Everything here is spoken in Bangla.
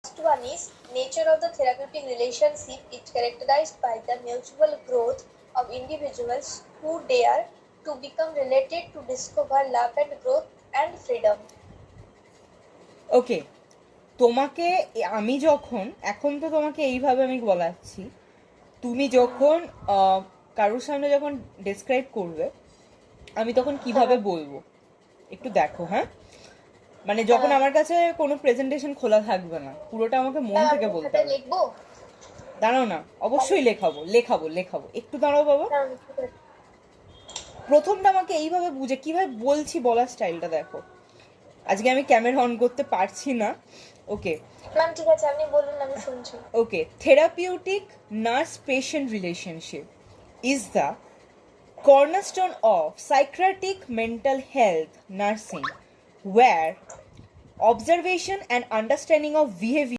First one is nature of the therapeutic relationship is characterized by the mutual growth of individuals who dare to become related to discover love and growth and freedom. ওকে, তোমাকে আমি যখন এখন তো তোমাকে এইভাবে আমি বলাচ্ছি, তুমি যখন কারোর সামনে যখন ডেসক্রাইব করবে আমি তখন কিভাবে বলবো একটু দেখো। হ্যাঁ, মানে যখন আমার কাছে কোনো প্রেজেন্টেশন খোলা থাকবে না, পুরোটা আমাকে মন থেকে বলতে হবে। লিখবো? দাঁড়াও না, অবশ্যই লেখাবো, একটু দাঁড়াও বাবা। প্রথমটা আমাকে এইভাবে বুঝে কিভাবে বলছি বলার স্টাইলটা দেখো। আজকে আমি ক্যামেরা অন করতে পারছি না। ওকে ম্যাম ঠিক আছে, আপনি বলুন, আমি শুনছি। Okay, therapeutic nurse patient relationship is the cornerstone of psychiatric mental health nursing, where observation and understanding of behavior